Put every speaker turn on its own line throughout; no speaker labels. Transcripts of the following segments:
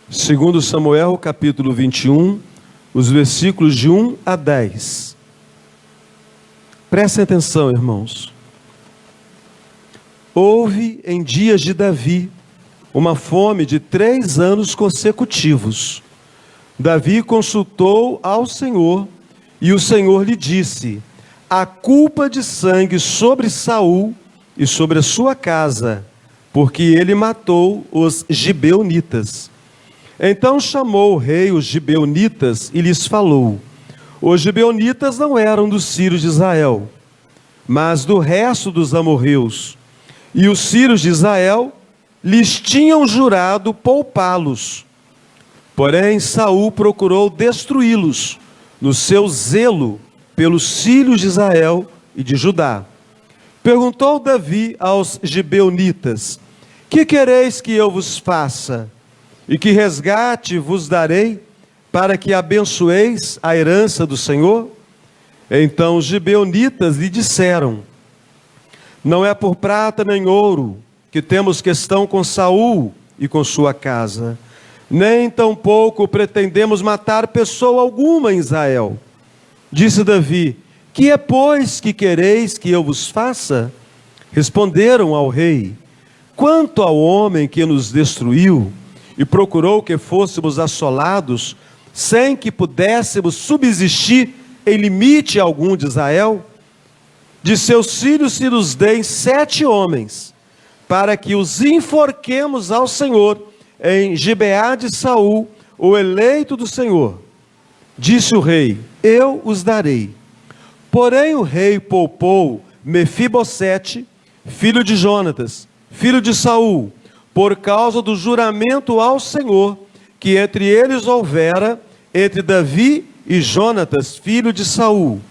Segundo Samuel, capítulo 21, os versículos de 1 a 10. Prestem atenção, irmãos. Houve em dias de Davi uma fome de 3 anos consecutivos. Davi consultou ao Senhor e o Senhor lhe disse: a culpa de sangue sobre Saul e sobre a sua casa, porque ele matou os gibeonitas. Então chamou o rei os gibeonitas e lhes falou: os gibeonitas não eram dos sírios de Israel, mas do resto dos amorreus. E os sírios de Israel lhes tinham jurado poupá-los. Porém, Saul procurou destruí-los no seu zelo pelos filhos de Israel e de Judá. Perguntou Davi aos gibeonitas: que quereis que eu vos faça? E que resgate vos darei, para que abençoeis a herança do Senhor? Então os gibeonitas lhe disseram: não é por prata nem ouro que temos questão com Saul e com sua casa, nem tampouco pretendemos matar pessoa alguma em Israel. Disse Davi: que é, pois, que quereis que eu vos faça? Responderam ao rei: quanto ao homem que nos destruiu e procurou que fôssemos assolados, sem que pudéssemos subsistir em limite algum de Israel, de seus filhos se nos deem 7 homens, para que os enforquemos ao Senhor em Gibeá de Saul, o eleito do Senhor. Disse o rei: eu os darei. Porém o rei poupou Mefibosete, filho de Jonatas, filho de Saul, por causa do juramento ao Senhor que entre eles houvera entre Davi e Jonatas, filho de Saul.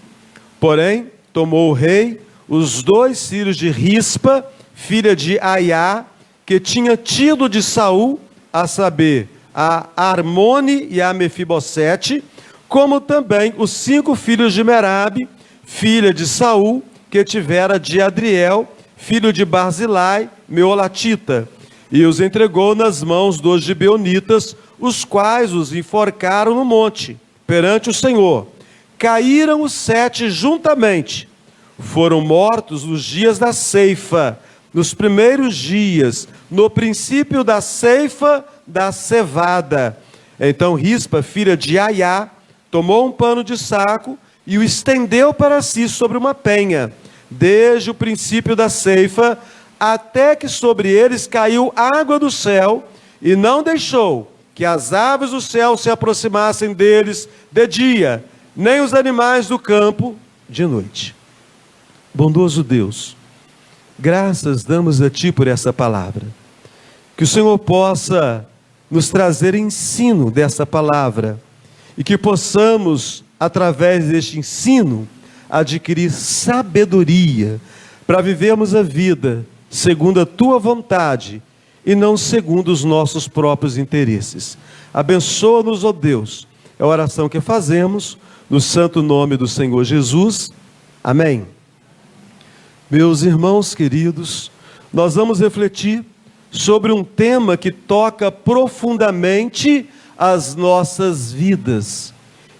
Porém tomou o rei os 2 filhos de Rispa, filha de Aiá, que tinha tido de Saul, a saber, a Armone e a Mefibosete, como também os 5 filhos de Merabe, filha de Saul, que tivera de Adriel, filho de Barzilai, meolatita, e os entregou nas mãos dos gibeonitas, os quais os enforcaram no monte, perante o Senhor. Caíram os 7 juntamente. Foram mortos nos dias da ceifa, nos primeiros dias, no princípio da ceifa da cevada. Então Rispa, filha de Aiá, tomou um pano de saco e o estendeu para si sobre uma penha, desde o princípio da ceifa, até que sobre eles caiu água do céu, e não deixou que as aves do céu se aproximassem deles de dia, nem os animais do campo de noite. Bondoso Deus, graças damos a Ti por essa palavra. Que o Senhor possa nos trazer ensino dessa palavra, e que possamos, através deste ensino, adquirir sabedoria para vivermos a vida segundo a Tua vontade e não segundo os nossos próprios interesses. Abençoa-nos, ó Deus. É a oração que fazemos no santo nome do Senhor Jesus. Amém. Meus irmãos queridos, nós vamos refletir sobre um tema que toca profundamente as nossas vidas,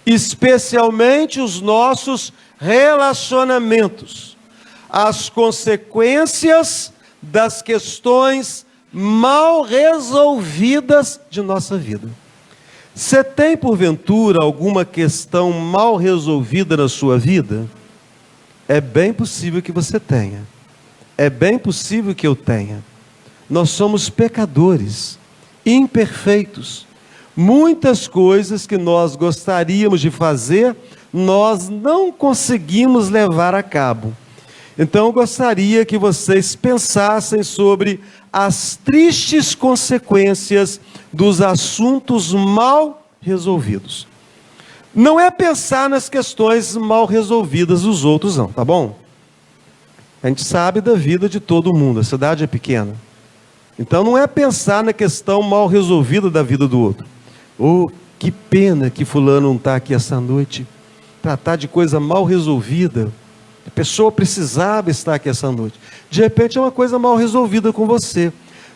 especialmente os nossos relacionamentos, as consequências das questões mal resolvidas de nossa vida. Você tem, porventura, alguma questão mal resolvida na sua vida? É bem possível que você tenha. É bem possível que eu tenha. Nós somos pecadores, imperfeitos. Muitas coisas que nós gostaríamos de fazer, nós não conseguimos levar a cabo. Então eu gostaria que vocês pensassem sobre as tristes consequências dos assuntos mal resolvidos. Não é pensar nas questões mal resolvidas dos outros não, tá bom? A gente sabe da vida de todo mundo, a cidade é pequena. Então não é pensar na questão mal resolvida da vida do outro. Oh, que pena que fulano não está aqui essa noite. Tratar de coisa mal resolvida. A pessoa precisava estar aqui essa noite. De repente é uma coisa mal resolvida com você.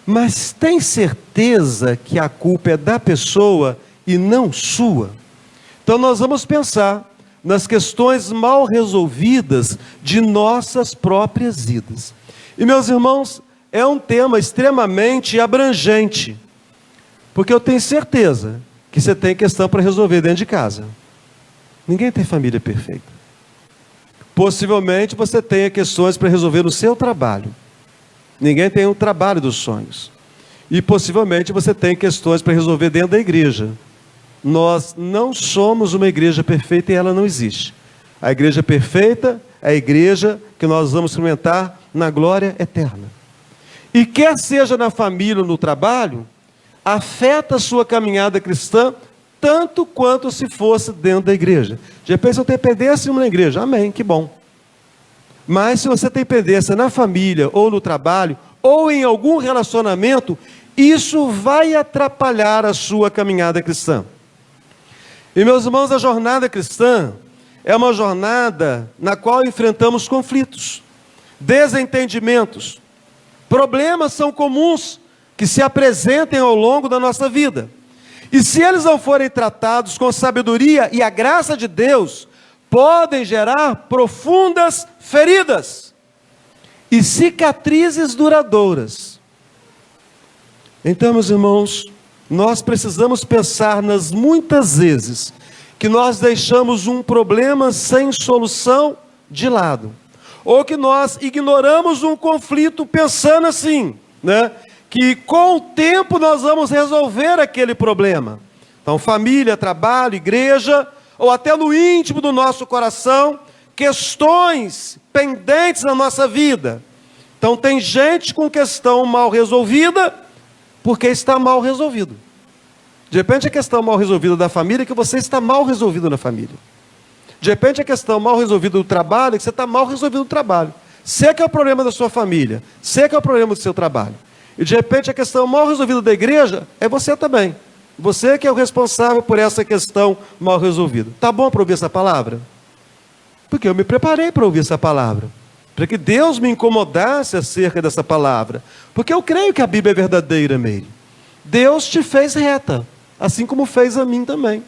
Mas tem certeza que a culpa é da pessoa e não sua? Então nós vamos pensar nas questões mal resolvidas de nossas próprias vidas. E meus irmãos, é um tema extremamente abrangente, porque eu tenho certeza que você tem questão para resolver dentro de casa. Ninguém tem família perfeita. Possivelmente você tenha questões para resolver no seu trabalho. Ninguém tem um trabalho dos sonhos. E possivelmente você tem questões para resolver dentro da igreja. Nós não somos uma igreja perfeita e ela não existe. A igreja perfeita é a igreja que nós vamos experimentar na glória eterna. E quer seja na família ou no trabalho, afeta a sua caminhada cristã tanto quanto se fosse dentro da igreja. De repente, se eu tenho pendência na igreja, amém, que bom. Mas se você tem pendência na família, ou no trabalho, ou em algum relacionamento, isso vai atrapalhar a sua caminhada cristã. E meus irmãos, a jornada cristã é uma jornada na qual enfrentamos conflitos, desentendimentos. Problemas são comuns que se apresentem ao longo da nossa vida. E se eles não forem tratados com sabedoria e a graça de Deus, podem gerar profundas feridas e cicatrizes duradouras. Então, meus irmãos, nós precisamos pensar nas muitas vezes que nós deixamos um problema sem solução de lado, ou que nós ignoramos um conflito pensando assim, que com o tempo nós vamos resolver aquele problema. Então, família, trabalho, igreja, ou até no íntimo do nosso coração, questões pendentes na nossa vida. Então, tem gente com questão mal resolvida, porque está mal resolvido. De repente a questão mal resolvida da família é que você está mal resolvido na família. De repente a questão mal resolvida do trabalho é que você está mal resolvido no trabalho. Você que é o problema da sua família, você que é o problema do seu trabalho. E de repente a questão mal resolvida da igreja é você também. Você que é o responsável por essa questão mal resolvida. Tá bom para ouvir essa palavra? Porque eu me preparei para ouvir essa palavra. Para que Deus me incomodasse acerca dessa palavra. Porque eu creio que a Bíblia é verdadeira, Meire. Deus te fez reta, assim como fez a mim também.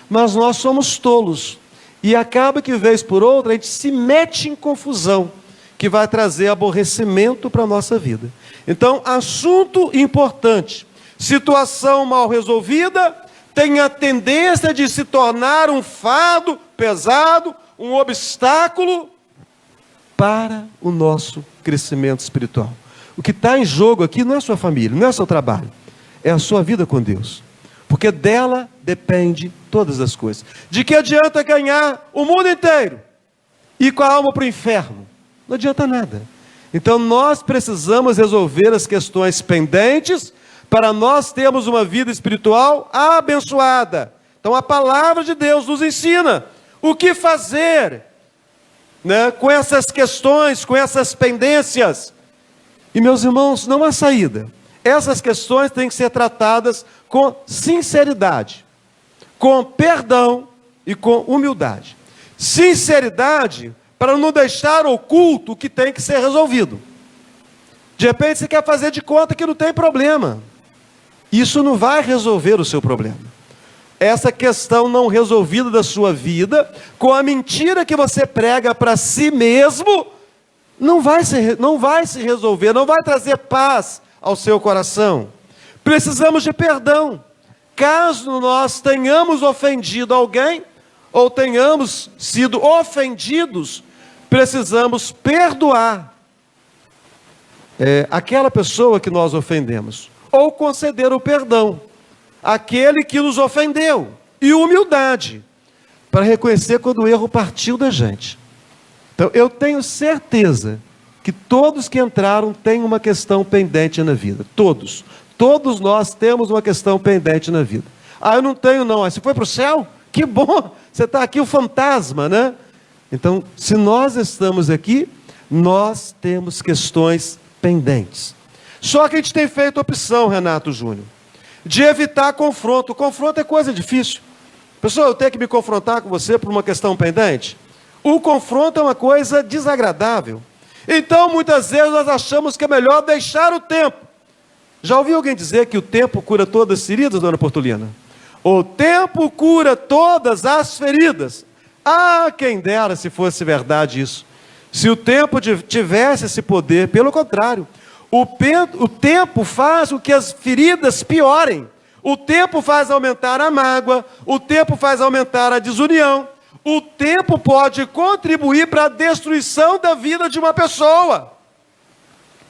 Mas nós somos tolos. E acaba que, vez por outra, a gente se mete em confusão, que vai trazer aborrecimento para a nossa vida. Então, assunto importante. Situação mal resolvida tem a tendência de se tornar um fardo pesado, um obstáculo para o nosso crescimento espiritual. O que está em jogo aqui não é a sua família, não é o seu trabalho, é a sua vida com Deus. Porque dela depende todas as coisas. De que adianta ganhar o mundo inteiro e ir com a alma para o inferno? Não adianta nada. Então nós precisamos resolver as questões pendentes para nós termos uma vida espiritual abençoada. Então a palavra de Deus nos ensina o que fazer, com essas questões, com essas pendências. E meus irmãos, não há saída. Essas questões têm que ser tratadas com sinceridade, com perdão e com humildade. Sinceridade para não deixar oculto o que tem que ser resolvido. De repente você quer fazer de conta que não tem problema. Isso não vai resolver o seu problema. Essa questão não resolvida da sua vida, com a mentira que você prega para si mesmo, não vai se resolver, não vai trazer paz ao seu coração. Precisamos de perdão. Caso nós tenhamos ofendido alguém, ou tenhamos sido ofendidos, precisamos perdoar aquela pessoa que nós ofendemos, ou conceder o perdão àquele que nos ofendeu, e humildade, para reconhecer quando o erro partiu da gente. Então, eu tenho certeza que todos que entraram têm uma questão pendente na vida. Todos nós temos uma questão pendente na vida. Ah, eu não tenho não. Você foi para o céu? Que bom, você está aqui o fantasma, né? Então, se nós estamos aqui, nós temos questões pendentes. Só que a gente tem feito opção, Renato Júnior, de evitar confronto. Confronto é coisa difícil. Pessoal, eu tenho que me confrontar com você por uma questão pendente? O confronto é uma coisa desagradável. Então, muitas vezes nós achamos que é melhor deixar o tempo. Já ouviu alguém dizer que o tempo cura todas as feridas, dona Portulina? O tempo cura todas as feridas. Ah, quem dera se fosse verdade isso. Se o tempo tivesse esse poder, pelo contrário, o tempo faz com que as feridas piorem. O tempo faz aumentar a mágoa, o tempo faz aumentar a desunião. O tempo pode contribuir para a destruição da vida de uma pessoa.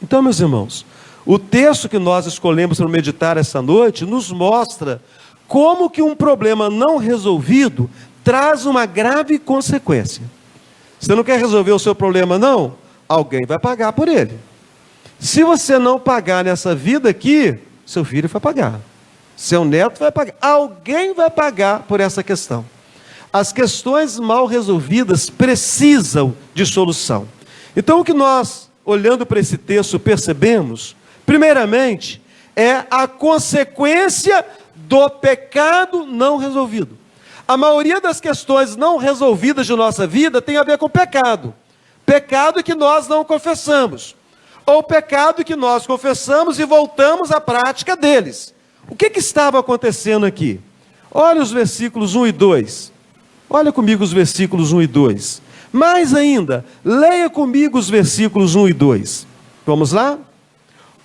Então, meus irmãos, o texto que nós escolhemos para meditar essa noite nos mostra como que um problema não resolvido traz uma grave consequência. Você não quer resolver o seu problema, não? Alguém vai pagar por ele. Se você não pagar nessa vida aqui, seu filho vai pagar. Seu neto vai pagar. Alguém vai pagar por essa questão. As questões mal resolvidas precisam de solução. Então, o que nós, olhando para esse texto, percebemos, primeiramente, é a consequência do pecado não resolvido. A maioria das questões não resolvidas de nossa vida tem a ver com pecado. Pecado que nós não confessamos. Ou pecado que nós confessamos e voltamos à prática deles. O que estava acontecendo aqui? Olha os versículos 1 e 2. Olha comigo os versículos 1 e 2. Mais ainda, leia comigo os versículos 1 e 2. Vamos lá?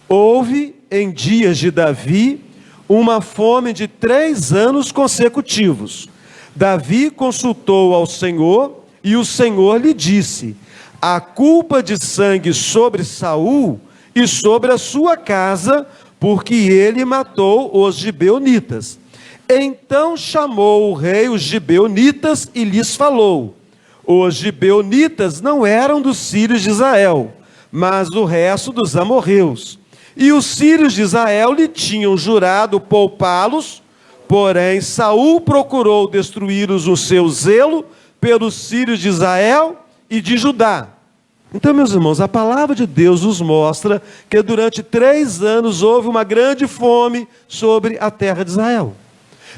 Houve em dias de Davi uma fome de 3 anos consecutivos. Davi consultou ao Senhor e o Senhor lhe disse: a culpa de sangue sobre Saul e sobre a sua casa, porque ele matou os gibeonitas. Então chamou o rei os gibeonitas e lhes falou: os gibeonitas não eram dos filhos de Israel, mas do resto dos amorreus. E os filhos de Israel lhe tinham jurado poupá-los, porém Saul procurou destruí-los no seu zelo pelos filhos de Israel e de Judá. Então, meus irmãos, a palavra de Deus nos mostra que durante 3 anos houve uma grande fome sobre a terra de Israel.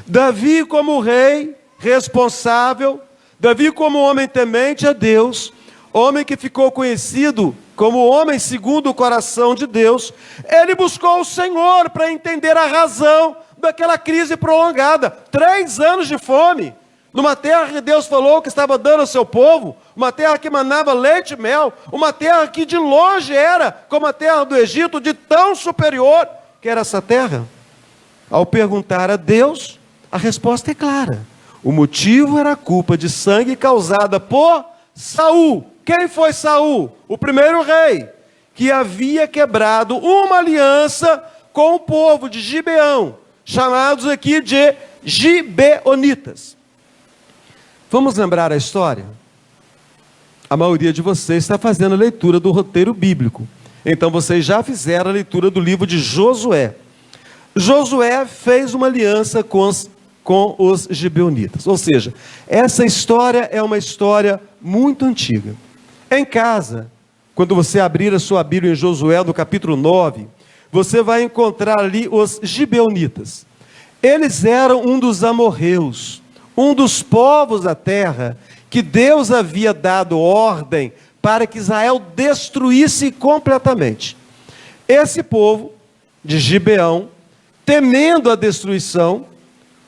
Davi, como rei responsável, Davi, como homem temente a Deus, homem que ficou conhecido como homem segundo o coração de Deus, ele buscou o Senhor para entender a razão daquela crise prolongada. 3 anos de fome, numa terra que Deus falou que estava dando ao seu povo, uma terra que manava leite e mel, uma terra que de longe era como a terra do Egito, de tão superior que era essa terra. Ao perguntar a Deus, a resposta é clara. O motivo era a culpa de sangue causada por Saul. Quem foi Saul? O primeiro rei, que havia quebrado uma aliança com o povo de Gibeão, chamados aqui de gibeonitas. Vamos lembrar a história? A maioria de vocês está fazendo a leitura do roteiro bíblico. Então vocês já fizeram a leitura do livro de Josué. Josué fez uma aliança com os gibeonitas. Ou seja, essa história é uma história muito antiga. Em casa, quando você abrir a sua Bíblia em Josué, no capítulo 9, você vai encontrar ali os gibeonitas. Eles eram um dos amorreus, um dos povos da terra, que Deus havia dado ordem para que Israel destruísse completamente. Esse povo de Gibeão, temendo a destruição,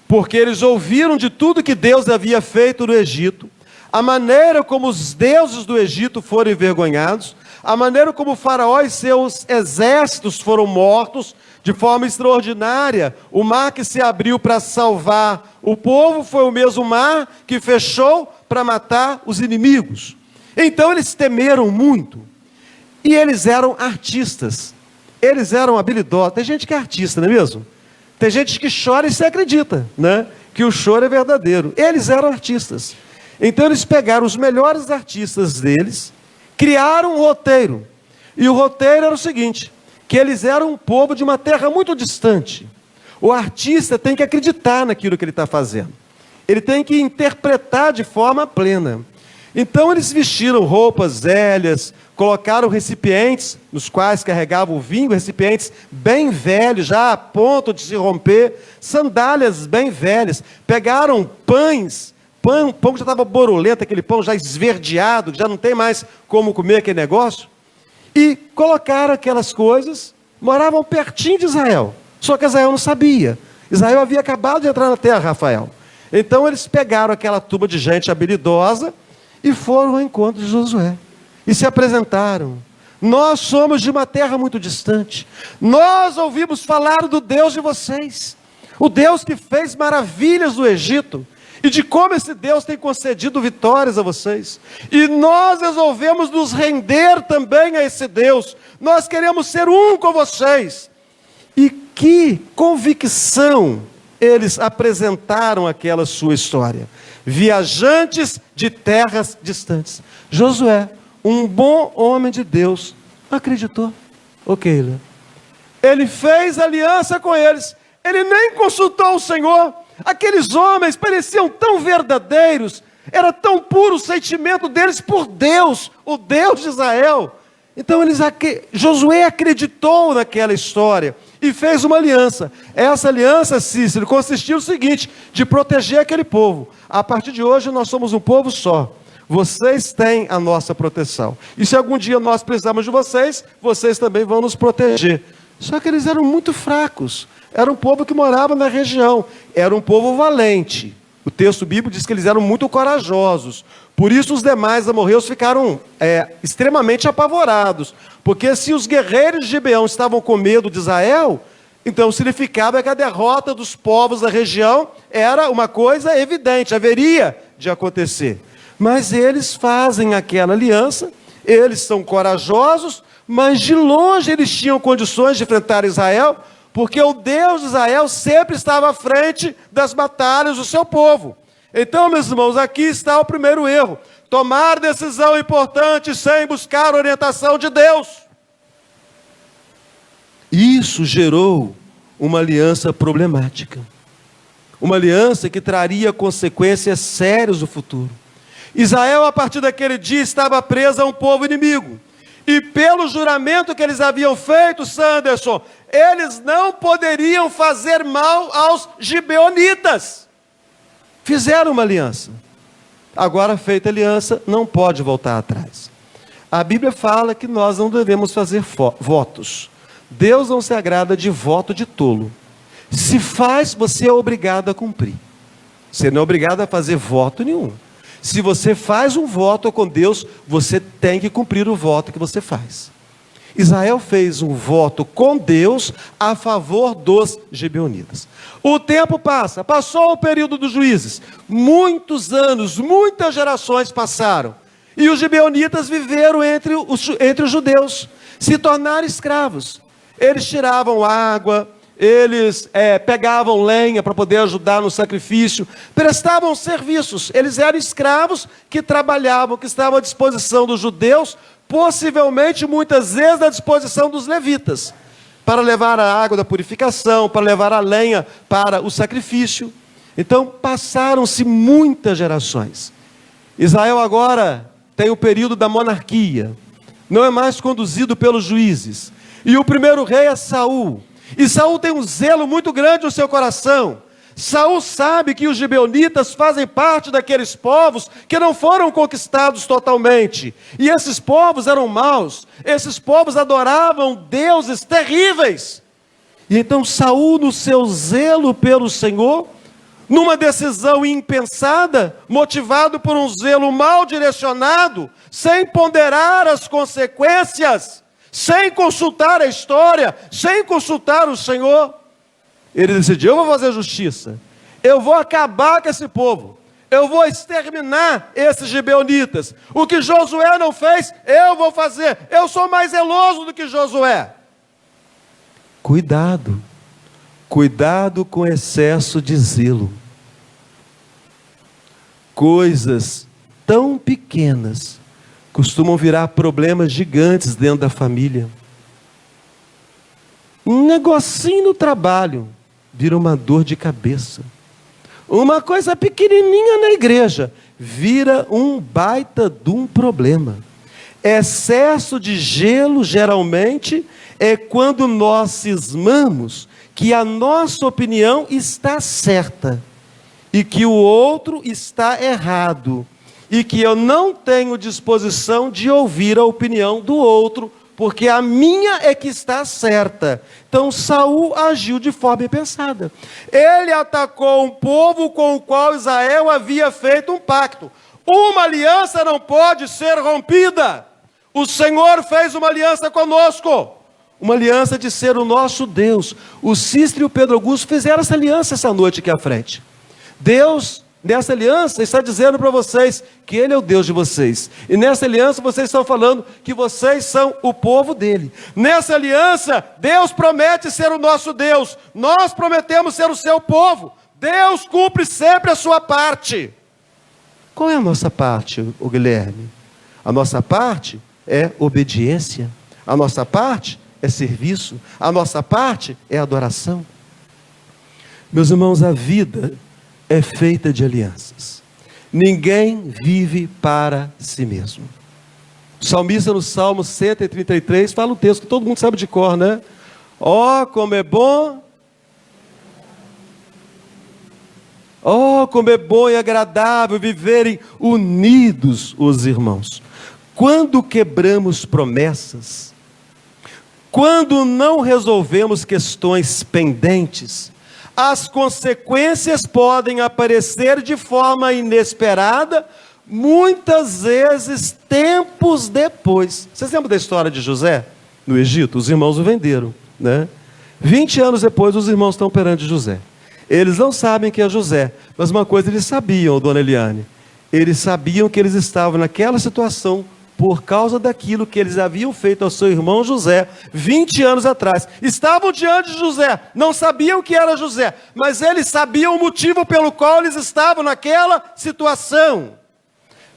porque eles ouviram de tudo que Deus havia feito no Egito, a maneira como os deuses do Egito foram envergonhados, a maneira como o faraó e seus exércitos foram mortos, de forma extraordinária, o mar que se abriu para salvar o povo foi o mesmo mar que fechou para matar os inimigos. Então eles temeram muito, e eles eram artistas, eles eram habilidosos. Tem gente que é artista, não é mesmo? Tem gente que chora e se acredita, né? Que o choro é verdadeiro. Eles eram artistas. Então eles pegaram os melhores artistas deles, criaram um roteiro. E o roteiro era o seguinte, que eles eram um povo de uma terra muito distante. O artista tem que acreditar naquilo que ele está fazendo. Ele tem que interpretar de forma plena. Então eles vestiram roupas velhas, colocaram recipientes nos quais carregavam o vinho, recipientes bem velhos, já a ponto de se romper, sandálias bem velhas, pegaram pães, pão que já estava borulento, aquele pão já esverdeado, que já não tem mais como comer aquele negócio, e colocaram aquelas coisas moravam pertinho de Israel. Só que Israel não sabia. Israel havia acabado de entrar na terra, Rafael. Então eles pegaram aquela turma de gente habilidosa e foram ao encontro de Josué. E se apresentaram. Nós somos de uma terra muito distante. Nós ouvimos falar do Deus de vocês. O Deus que fez maravilhas no Egito. E de como esse Deus tem concedido vitórias a vocês. E nós resolvemos nos render também a esse Deus. Nós queremos ser um com vocês. E que convicção eles apresentaram aquela sua história. Viajantes de terras distantes. Josué, um bom homem de Deus, acreditou. Ok, ele fez aliança com eles. Ele nem consultou o Senhor. Aqueles homens pareciam tão verdadeiros. Era tão puro o sentimento deles por Deus, o Deus de Israel. Então Josué acreditou naquela história e fez uma aliança. Essa aliança, Cícero, consistia no seguinte, de proteger aquele povo. A partir de hoje nós somos um povo só. Vocês têm a nossa proteção. E se algum dia nós precisarmos de vocês, vocês também vão nos proteger. Só que eles eram muito fracos. Era um povo que morava na região. Era um povo valente. O texto bíblico diz que eles eram muito corajosos. Por isso os demais amorreus ficaram extremamente apavorados. Porque se os guerreiros de Gibeão estavam com medo de Israel, então significava que a derrota dos povos da região era uma coisa evidente, haveria de acontecer. Mas eles fazem aquela aliança, eles são corajosos, mas de longe eles tinham condições de enfrentar Israel, porque o Deus de Israel sempre estava à frente das batalhas do seu povo. Então, meus irmãos, aqui está o primeiro erro. Tomar decisão importante sem buscar orientação de Deus. Isso gerou uma aliança problemática. Uma aliança que traria consequências sérias no futuro. Israel, a partir daquele dia, estava preso a um povo inimigo. E pelo juramento que eles haviam feito, Sanderson, eles não poderiam fazer mal aos gibeonitas. Fizeram uma aliança. Agora, feita a aliança, não pode voltar atrás. A Bíblia fala que nós não devemos fazer votos. Deus não se agrada de voto de tolo. Se faz, você é obrigado a cumprir. Você não é obrigado a fazer voto nenhum. Se você faz um voto com Deus, você tem que cumprir o voto que você faz. Israel fez um voto com Deus a favor dos gibeonitas. O tempo passa, passou o período dos juízes. Muitos anos, muitas gerações passaram. E os gibeonitas viveram entre os judeus, se tornaram escravos. Eles tiravam água, eles pegavam lenha para poder ajudar no sacrifício, prestavam serviços. Eles eram escravos que trabalhavam, que estavam à disposição dos judeus, possivelmente muitas vezes à disposição dos levitas, para levar a água da purificação, para levar a lenha para o sacrifício. Então passaram-se muitas gerações. Israel agora tem o período da monarquia, não é mais conduzido pelos juízes. E o primeiro rei é Saul. E Saul tem um zelo muito grande no seu coração. Saul sabe que os gibeonitas fazem parte daqueles povos que não foram conquistados totalmente. E esses povos eram maus. Esses povos adoravam deuses terríveis. E então Saul, no seu zelo pelo Senhor, numa decisão impensada, motivado por um zelo mal direcionado, sem ponderar as consequências, sem consultar a história, sem consultar o Senhor, ele decidiu: eu vou fazer justiça, eu vou acabar com esse povo, eu vou exterminar esses gibeonitas. O que Josué não fez, eu vou fazer. Eu sou mais zeloso do que Josué. Cuidado, cuidado com excesso de zelo. Coisas tão pequenas costumam virar problemas gigantes dentro da família. Um negocinho no trabalho vira uma dor de cabeça. Uma coisa pequenininha na igreja vira um baita de um problema. Excesso de gelo, geralmente, é quando nós cismamos que a nossa opinião está certa e que o outro está errado. E que eu não tenho disposição de ouvir a opinião do outro, porque a minha é que está certa. Então Saul agiu de forma impensada. Ele atacou um povo com o qual Israel havia feito um pacto. Uma aliança não pode ser rompida. O Senhor fez uma aliança conosco, uma aliança de ser o nosso Deus. O Cícero e o Pedro Augusto fizeram essa aliança essa noite aqui à frente. Deus, nessa aliança, está dizendo para vocês que Ele é o Deus de vocês. E nessa aliança vocês estão falando que vocês são o povo dEle. Nessa aliança, Deus promete ser o nosso Deus. Nós prometemos ser o seu povo. Deus cumpre sempre a sua parte. Qual é a nossa parte, o Guilherme? A nossa parte é obediência. A nossa parte é serviço. A nossa parte é adoração. Meus irmãos, a vida é feita de alianças. Ninguém vive para si mesmo. O salmista no Salmo 133 fala um texto que todo mundo sabe de cor, né? Ó, como é bom. Oh, como é bom e agradável viverem unidos os irmãos. Quando quebramos promessas, quando não resolvemos questões pendentes, as consequências podem aparecer de forma inesperada, muitas vezes tempos depois. Vocês lembram da história de José no Egito? Os irmãos o venderam, né? 20 anos depois, os irmãos estão perante José. Eles não sabem que é José, mas uma coisa eles sabiam, dona Eliane. Eles sabiam que eles estavam naquela situação por causa daquilo que eles haviam feito ao seu irmão José 20 anos atrás. Estavam diante de José, não sabiam que era José, mas eles sabiam o motivo pelo qual eles estavam naquela situação.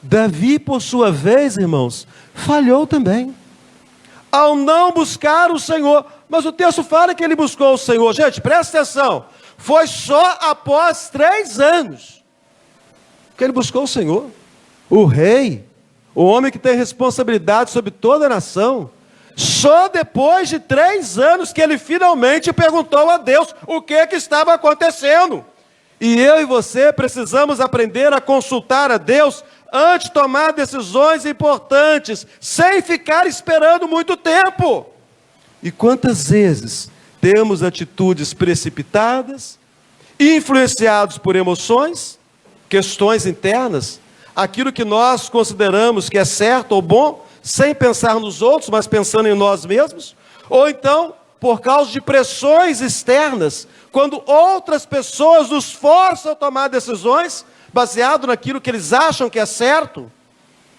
Davi, por sua vez, irmãos, falhou também, ao não buscar o Senhor. Mas o texto fala que ele buscou o Senhor. Gente, presta atenção. Foi só após 3 anos que ele buscou o Senhor. O rei, o homem que tem responsabilidade sobre toda a nação, só depois de 3 anos que ele finalmente perguntou a Deus o que estava acontecendo. E eu e você precisamos aprender a consultar a Deus antes de tomar decisões importantes, sem ficar esperando muito tempo. E quantas vezes temos atitudes precipitadas, influenciados por emoções, questões internas, aquilo que nós consideramos que é certo ou bom, sem pensar nos outros, mas pensando em nós mesmos, ou então, por causa de pressões externas, quando outras pessoas nos forçam a tomar decisões, baseado naquilo que eles acham que é certo.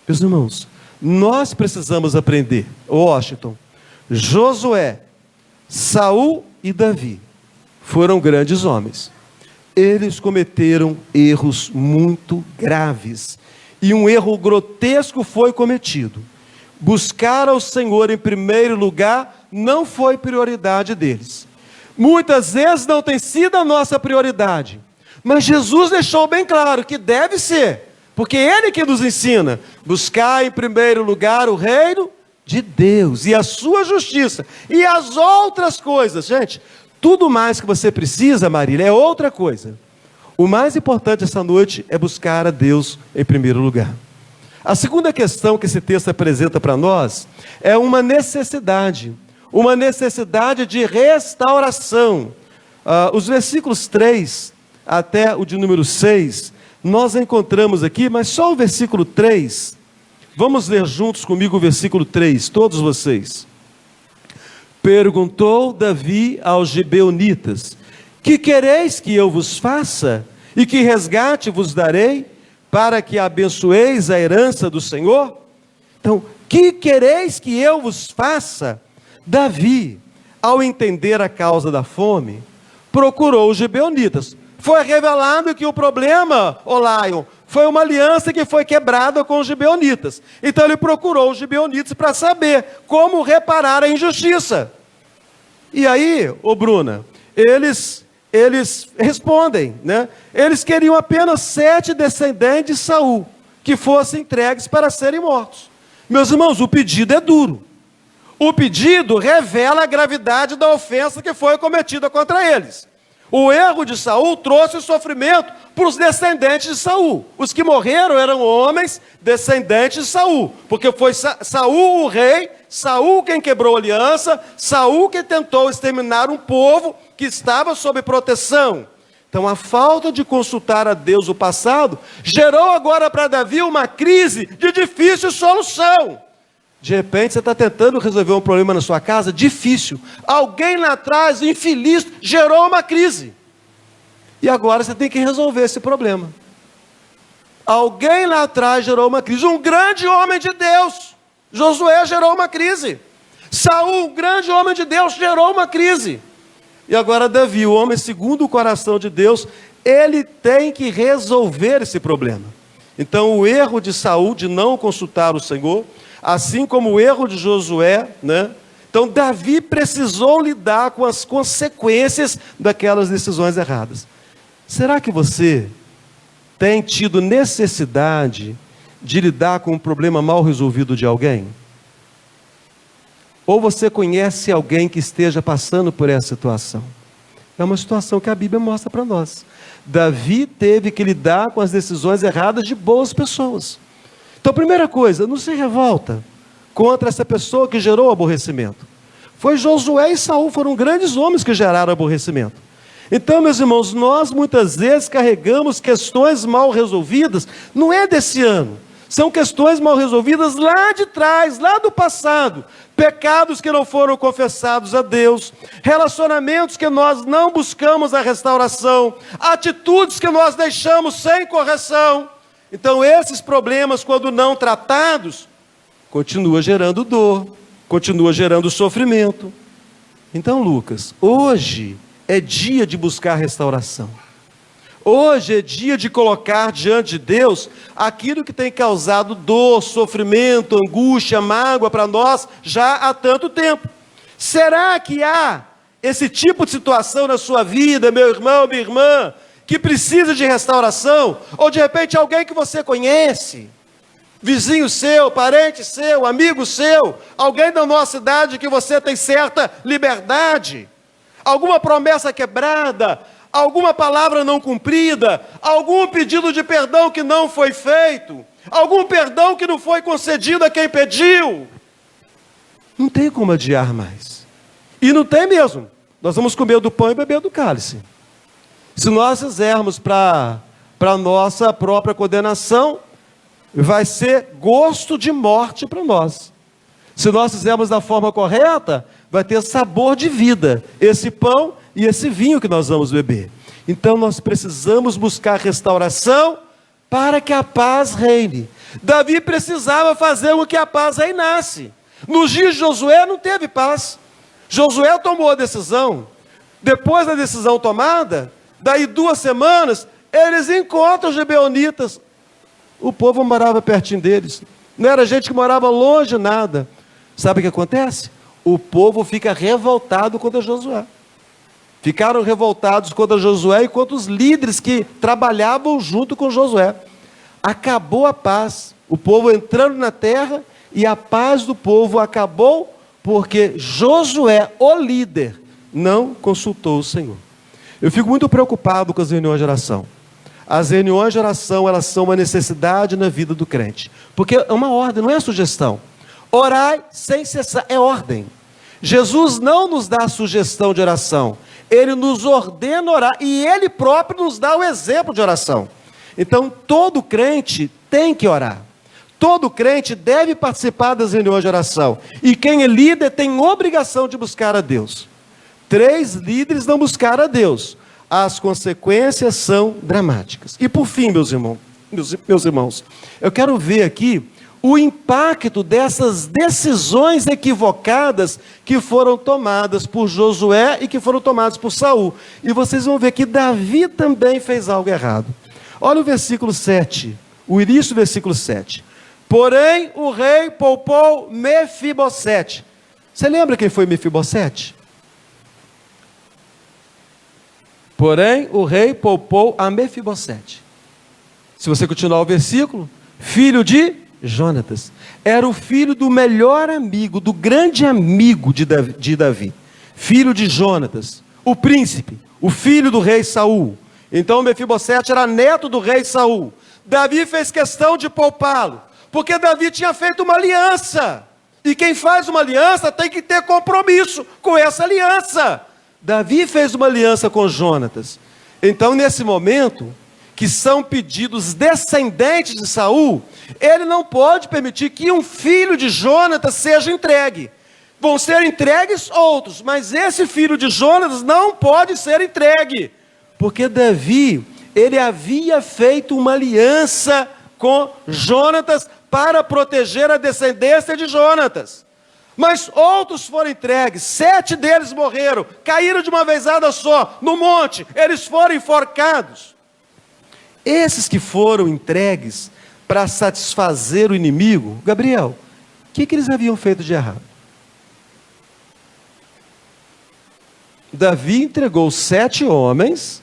Meus irmãos, nós precisamos aprender. Washington, Josué, Saul e Davi foram grandes homens. Eles cometeram erros muito graves. E um erro grotesco foi cometido. Buscar ao Senhor em primeiro lugar não foi prioridade deles. Muitas vezes não tem sido a nossa prioridade. Mas Jesus deixou bem claro que deve ser. Porque Ele que nos ensina. Buscar em primeiro lugar o reino de Deus e a sua justiça. E as outras coisas, gente, tudo mais que você precisa, Marília, é outra coisa. O mais importante essa noite é buscar a Deus em primeiro lugar. A segunda questão que esse texto apresenta para nós é uma necessidade de restauração. Os versículos 3 até o de número 6, nós encontramos aqui, mas só o versículo 3, vamos ler juntos comigo o versículo 3, todos vocês. Perguntou Davi aos gibeonitas: que quereis que eu vos faça? E que resgate vos darei, para que abençoeis a herança do Senhor? Então, que quereis que eu vos faça? Davi, ao entender a causa da fome, procurou os gibeonitas. Foi revelado que o problema, Lion, foi uma aliança que foi quebrada com os gibeonitas. Então ele procurou os gibeonitas para saber como reparar a injustiça. E aí, Bruna, eles respondem, né? Eles queriam apenas 7 descendentes de Saul, que fossem entregues para serem mortos. Meus irmãos, o pedido é duro. O pedido revela a gravidade da ofensa que foi cometida contra eles. O erro de Saul trouxe sofrimento para os descendentes de Saul. Os que morreram eram homens descendentes de Saul, porque foi Saul o rei, Saul quem quebrou a aliança, Saul quem tentou exterminar um povo que estava sob proteção. Então a falta de consultar a Deus o passado gerou agora para Davi uma crise de difícil solução. De repente você está tentando resolver um problema na sua casa, difícil. Alguém lá atrás, infeliz, gerou uma crise. E agora você tem que resolver esse problema. Alguém lá atrás gerou uma crise. Um grande homem de Deus, Josué, gerou uma crise. Saul, um grande homem de Deus, gerou uma crise. E agora Davi, o homem segundo o coração de Deus, ele tem que resolver esse problema. Então o erro de Saul de não consultar o Senhor, assim como o erro de Josué, né? Então Davi precisou lidar com as consequências daquelas decisões erradas. Será que você tem tido necessidade de lidar com um problema mal resolvido de alguém? Ou você conhece alguém que esteja passando por essa situação? É uma situação que a Bíblia mostra para nós. Davi teve que lidar com as decisões erradas de boas pessoas. Então, primeira coisa, não se revolta contra essa pessoa que gerou aborrecimento. Foi Josué e Saul, foram grandes homens que geraram aborrecimento. Então, meus irmãos, nós muitas vezes carregamos questões mal resolvidas, não é desse ano, são questões mal resolvidas lá de trás, lá do passado, pecados que não foram confessados a Deus, relacionamentos que nós não buscamos a restauração, atitudes que nós deixamos sem correção. Então esses problemas, quando não tratados, continua gerando dor, continua gerando sofrimento. Então, Lucas, hoje é dia de buscar restauração. Hoje é dia de colocar diante de Deus aquilo que tem causado dor, sofrimento, angústia, mágoa para nós já há tanto tempo. Será que há esse tipo de situação na sua vida, meu irmão, minha irmã, que precisa de restauração? Ou de repente alguém que você conhece, vizinho seu, parente seu, amigo seu, alguém da nossa idade que você tem certa liberdade, alguma promessa quebrada, alguma palavra não cumprida, algum pedido de perdão que não foi feito, algum perdão que não foi concedido a quem pediu. Não tem como adiar mais. E não tem mesmo. Nós vamos comer do pão e beber do cálice. Se nós fizermos para a nossa própria condenação, vai ser gosto de morte para nós. Se nós fizermos da forma correta, vai ter sabor de vida, esse pão e esse vinho que nós vamos beber. Então nós precisamos buscar restauração para que a paz reine. Davi precisava fazer com que a paz reinasse. Nos dias de Josué não teve paz. Josué tomou a decisão. Depois da decisão tomada, daí 2 semanas, eles encontram os gibeonitas. O povo morava pertinho deles. Não era gente que morava longe, nada. Sabe o que acontece? O povo fica revoltado contra Josué. Ficaram revoltados contra Josué e contra os líderes que trabalhavam junto com Josué. Acabou a paz. O povo entrando na terra e a paz do povo acabou porque Josué, o líder, não consultou o Senhor. Eu fico muito preocupado com as reuniões de oração. As reuniões de oração, elas são uma necessidade na vida do crente. Porque é uma ordem, não é sugestão. Orai sem cessar, é ordem. Jesus não nos dá sugestão de oração. Ele nos ordena orar e Ele próprio nos dá o exemplo de oração. Então, todo crente tem que orar. Todo crente deve participar das reuniões de oração. E quem é líder tem obrigação de buscar a Deus. 3 líderes não buscaram a Deus. As consequências são dramáticas. E por fim, meus irmãos, eu quero ver aqui o impacto dessas decisões equivocadas que foram tomadas por Josué e que foram tomadas por Saul. E vocês vão ver que Davi também fez algo errado. Olha o versículo 7, o início do versículo 7. Porém, o rei poupou Mefibosete. Você lembra quem foi Mefibosete? Porém, o rei poupou a Mefibosete. Se você continuar o versículo, filho de Jonatas. Era o filho do melhor amigo, do grande amigo de Davi. Filho de Jonatas, o príncipe, o filho do rei Saul. Então Mefibosete era neto do rei Saul. Davi fez questão de poupá-lo, porque Davi tinha feito uma aliança. E quem faz uma aliança tem que ter compromisso com essa aliança. Davi fez uma aliança com Jonatas. Então, nesse momento, que são pedidos descendentes de Saul, ele não pode permitir que um filho de Jonatas seja entregue. Vão ser entregues outros, mas esse filho de Jonatas não pode ser entregue, porque Davi, ele havia feito uma aliança com Jonatas para proteger a descendência de Jonatas. Mas outros foram entregues, 7 deles morreram, caíram de uma vezada só, no monte, eles foram enforcados. Esses que foram entregues para satisfazer o inimigo, Gabriel, o que eles haviam feito de errado? Davi entregou 7 homens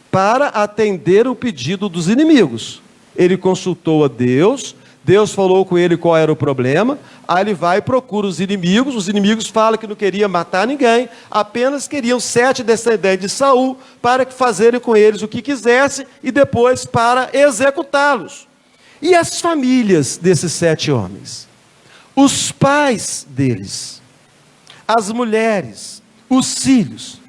para atender o pedido dos inimigos. Ele consultou a Deus, Deus falou com ele qual era o problema, aí ele vai e procura os inimigos falam que não queriam matar ninguém, apenas queriam 7 descendentes de Saul, para fazerem com eles o que quisessem, e depois para executá-los. E as famílias desses 7 homens? Os pais deles, as mulheres, os filhos.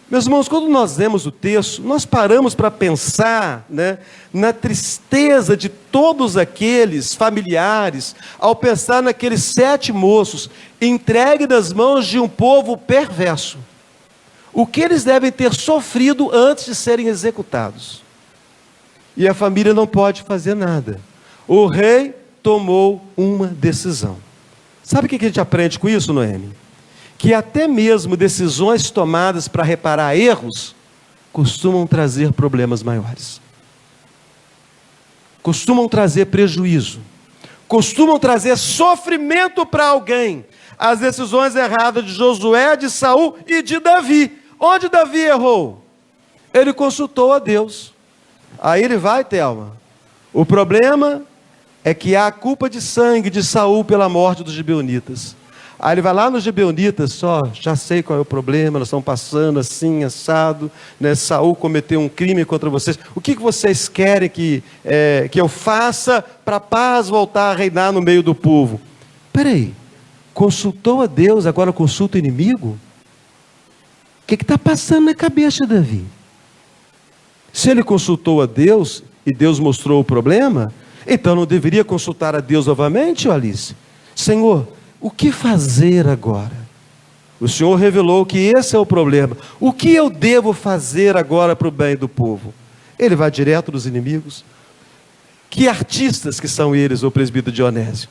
Meus irmãos, quando nós lemos o texto, nós paramos para pensar, na tristeza de todos aqueles familiares, ao pensar naqueles 7 moços, entregues nas mãos de um povo perverso. O que eles devem ter sofrido antes de serem executados. E a família não pode fazer nada. O rei tomou uma decisão. Sabe o que a gente aprende com isso, Noemi? Que até mesmo decisões tomadas para reparar erros, costumam trazer problemas maiores. Costumam trazer prejuízo. Costumam trazer sofrimento para alguém. As decisões erradas de Josué, de Saul e de Davi. Onde Davi errou? Ele consultou a Deus. Aí ele vai, Thelma. O problema é que há a culpa de sangue de Saul pela morte dos gibeonitas. Aí ele vai lá nos gibeonitas, já sei qual é o problema, nós estamos passando assim, assado, Saul cometeu um crime contra vocês, o que vocês querem que eu faça para a paz voltar a reinar no meio do povo? Espera aí, consultou a Deus, agora consulta o inimigo? O que está passando na cabeça de Davi? Se ele consultou a Deus, e Deus mostrou o problema, então não deveria consultar a Deus novamente, Alice? Senhor, o que fazer agora? O Senhor revelou que esse é o problema. O que eu devo fazer agora para o bem do povo? Ele vai direto dos inimigos. Que artistas que são eles, o presbítero Dionésio.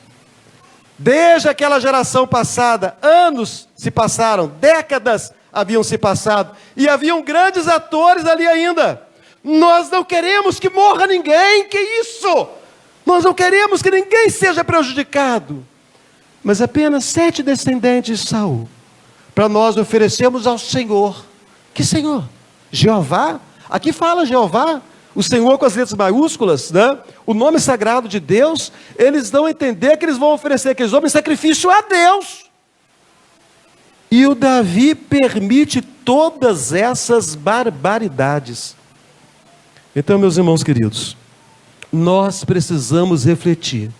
Desde aquela geração passada, anos se passaram, décadas haviam se passado, e haviam grandes atores ali ainda. Nós não queremos que morra ninguém, que isso? Nós não queremos que ninguém seja prejudicado. Mas apenas 7 descendentes de Saul, para nós oferecemos ao Senhor. Que Senhor? Jeová? Aqui fala Jeová, o Senhor com as letras maiúsculas, o nome sagrado de Deus. Eles dão a entender que eles vão oferecer aqueles homens sacrifício a Deus. E o Davi permite todas essas barbaridades. Então, meus irmãos queridos, nós precisamos refletir.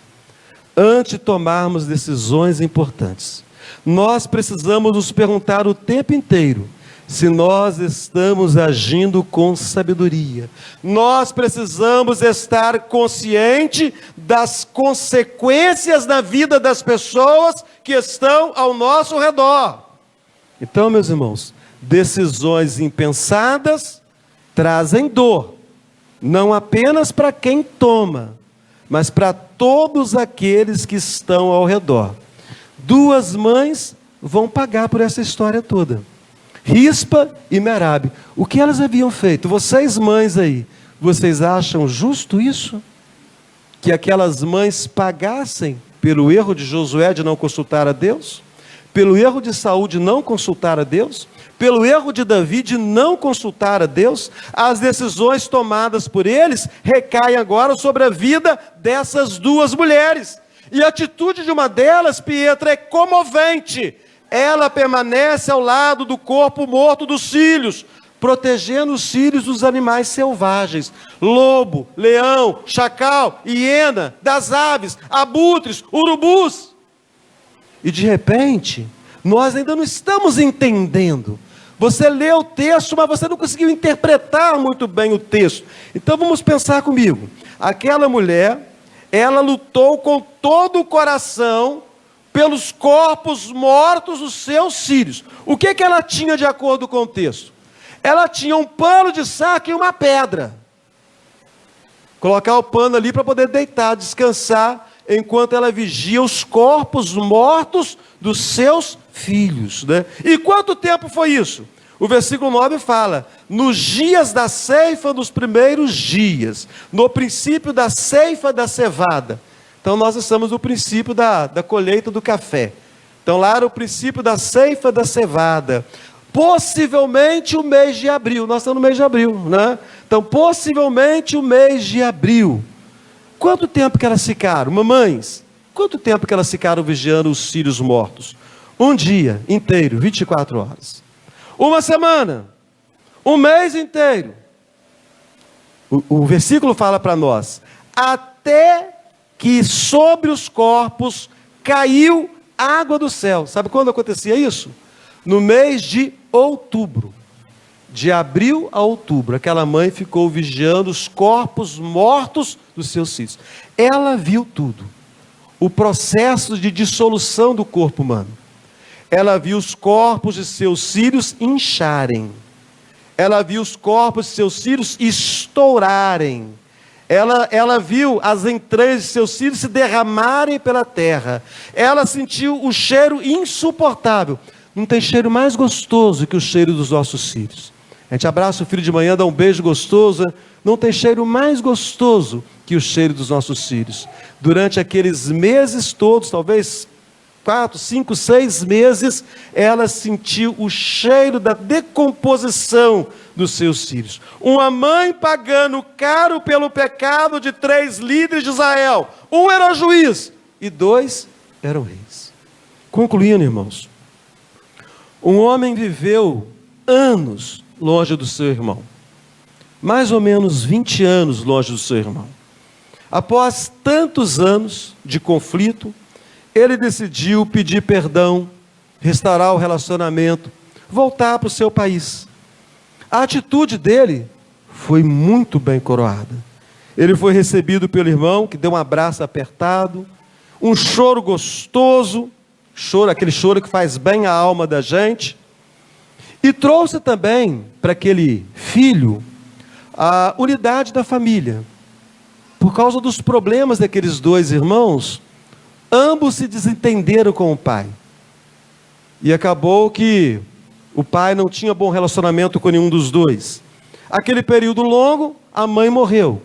Antes de tomarmos decisões importantes, nós precisamos nos perguntar o tempo inteiro se nós estamos agindo com sabedoria. Nós precisamos estar consciente das consequências na vida das pessoas que estão ao nosso redor. Então, meus irmãos, decisões impensadas trazem dor, não apenas para quem toma, mas para todos aqueles que estão ao redor. 2 mães vão pagar por essa história toda. Rispa e Merabe. O que elas haviam feito? Vocês mães aí, vocês acham justo isso? Que aquelas mães pagassem pelo erro de Josué de não consultar a Deus? Pelo erro de Saul de não consultar a Deus? Pelo erro de Davi de não consultar a Deus? As decisões tomadas por eles recaem agora sobre a vida dessas 2 mulheres. E a atitude de uma delas, Pietra, é comovente. ela permanece ao lado do corpo morto dos filhos, protegendo os filhos dos animais selvagens, lobo, leão, chacal, hiena, das aves, abutres, urubus. E de repente, nós ainda não estamos entendendo. Você lê o texto, mas você não conseguiu interpretar muito bem o texto. Então vamos pensar comigo. Aquela mulher, ela lutou com todo o coração pelos corpos mortos dos seus filhos. O que ela tinha de acordo com o texto? Ela tinha um pano de saco e uma pedra. Colocar o pano ali para poder deitar, descansar, enquanto ela vigia os corpos mortos dos seus filhos, né? E quanto tempo foi isso? O versículo 9 fala: nos dias da ceifa, nos primeiros dias, no princípio da ceifa da cevada. Então nós estamos no princípio da colheita do café. Então lá era o princípio da ceifa da cevada. Possivelmente o mês de abril. Nós estamos no mês de abril, né? Então possivelmente o mês de abril. Quanto tempo que elas ficaram? Mamães, quanto tempo que elas ficaram vigiando os filhos mortos? Um dia inteiro, 24 horas. Uma semana, um mês inteiro. O versículo fala para nós: até que sobre os corpos caiu água do céu. Sabe quando acontecia isso? No mês de outubro. De abril a outubro, aquela mãe ficou vigiando os corpos mortos dos seus filhos. Ela viu tudo. O processo de dissolução do corpo humano. Ela viu os corpos de seus filhos incharem. Ela viu os corpos de seus filhos estourarem. Ela viu as entranhas de seus filhos se derramarem pela terra. Ela sentiu o cheiro insuportável. Não tem cheiro mais gostoso que o cheiro dos nossos filhos. A gente abraça o filho de manhã, dá um beijo gostoso. Não tem cheiro mais gostoso que o cheiro dos nossos filhos. Durante aqueles meses todos, talvez 4, 5, 6 meses, ela sentiu o cheiro da decomposição dos seus filhos. Uma mãe pagando caro pelo pecado de 3 líderes de Israel. Um era juiz e 2 eram reis. Concluindo, irmãos, um homem viveu anos longe do seu irmão. Mais ou menos 20 anos longe do seu irmão. Após tantos anos de conflito, ele decidiu pedir perdão, restaurar o relacionamento, voltar para o seu país. A atitude dele foi muito bem coroada. Ele foi recebido pelo irmão, que deu um abraço apertado, um choro gostoso, aquele choro que faz bem à alma da gente, e trouxe também para aquele filho a unidade da família. Por causa dos problemas daqueles 2 irmãos, ambos se desentenderam com o pai. E acabou que o pai não tinha bom relacionamento com nenhum dos 2. Aquele período longo, a mãe morreu.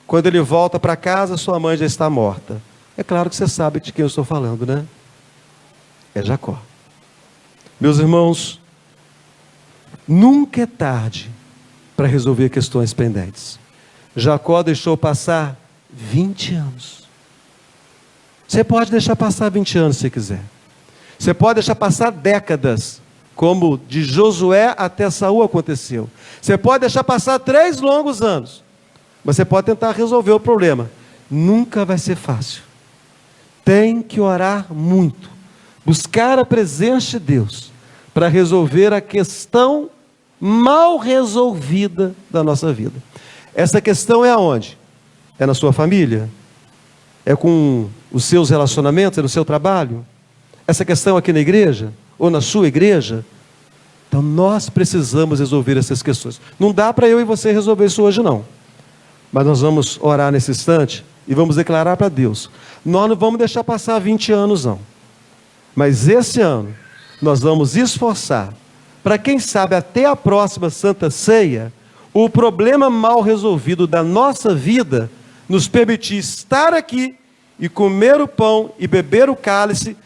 Quando ele volta para casa, sua mãe já está morta. É claro que você sabe de quem eu estou falando, né? É Jacó. Meus irmãos, nunca é tarde para resolver questões pendentes. Jacó deixou passar 20 anos. Você pode deixar passar 20 anos se quiser. Você pode deixar passar décadas, como de Josué até Saul aconteceu. Você pode deixar passar 3 longos anos. Mas você pode tentar resolver o problema. Nunca vai ser fácil. Tem que orar muito. Buscar a presença de Deus para resolver a questão mal resolvida da nossa vida. Essa questão é aonde? É na sua família? É com os seus relacionamentos? É no seu trabalho? Essa questão aqui na igreja? Ou na sua igreja? Então nós precisamos resolver essas questões. Não dá para eu e você resolver isso hoje não. Mas nós vamos orar nesse instante e vamos declarar para Deus. Nós não vamos deixar passar 20 anos não. Mas esse ano nós vamos esforçar para quem sabe até a próxima Santa Ceia, o problema mal resolvido da nossa vida nos permitir estar aqui e comer o pão e beber o cálice,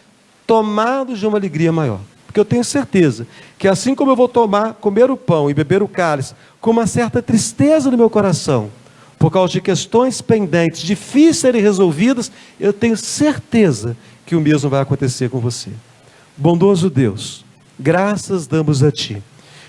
tomados de uma alegria maior. Porque eu tenho certeza que assim como eu vou comer o pão e beber o cálice com uma certa tristeza no meu coração, por causa de questões pendentes, difíceis de serem resolvidas, eu tenho certeza que o mesmo vai acontecer com você. Bondoso Deus, graças damos a Ti.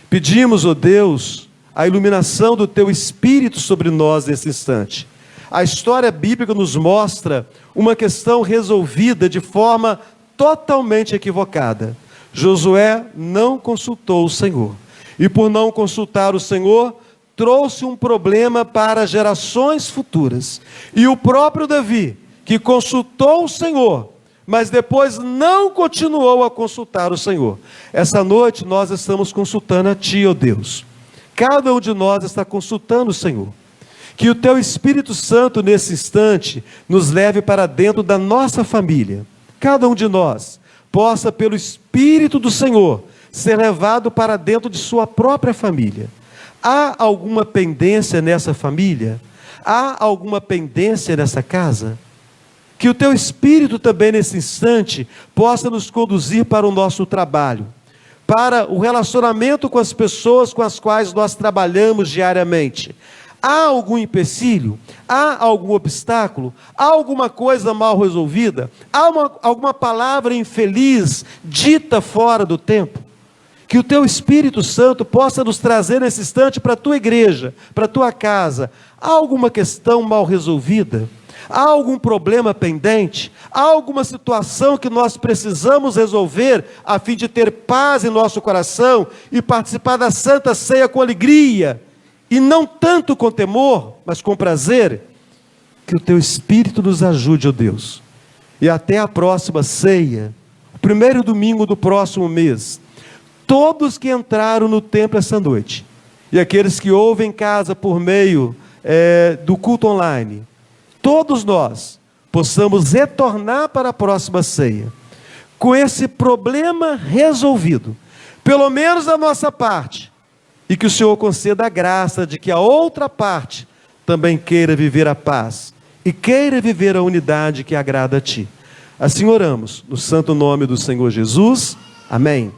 Pedimos, ó Deus, a iluminação do Teu Espírito sobre nós nesse instante. A história bíblica nos mostra uma questão resolvida de forma totalmente equivocada. Josué não consultou o Senhor. E por não consultar o Senhor, trouxe um problema para gerações futuras. E o próprio Davi, que consultou o Senhor, mas depois não continuou a consultar o Senhor. Essa noite nós estamos consultando a Ti, ó Deus. Cada um de nós está consultando o Senhor. Que o Teu Espírito Santo nesse instante nos leve para dentro da nossa família. Cada um de nós possa, pelo Espírito do Senhor, ser levado para dentro de sua própria família. Há alguma pendência nessa família? Há alguma pendência nessa casa? Que o Teu Espírito também nesse instante possa nos conduzir para o nosso trabalho, para o relacionamento com as pessoas com as quais nós trabalhamos diariamente. Há algum empecilho? Há algum obstáculo? Há alguma coisa mal resolvida? Há alguma palavra infeliz dita fora do tempo? Que o Teu Espírito Santo possa nos trazer nesse instante para a Tua igreja, para a Tua casa. Há alguma questão mal resolvida? Há algum problema pendente? Há alguma situação que nós precisamos resolver a fim de ter paz em nosso coração e participar da Santa Ceia com alegria? E não tanto com temor, mas com prazer? Que o Teu Espírito nos ajude, ó Deus. E até a próxima ceia, o primeiro domingo do próximo mês, todos que entraram no templo essa noite, e aqueles que ouvem em casa por meio do culto online, todos nós possamos retornar para a próxima ceia, com esse problema resolvido, pelo menos da nossa parte, e que o Senhor conceda a graça de que a outra parte também queira viver a paz, e queira viver a unidade que agrada a Ti. Assim oramos, no santo nome do Senhor Jesus, amém.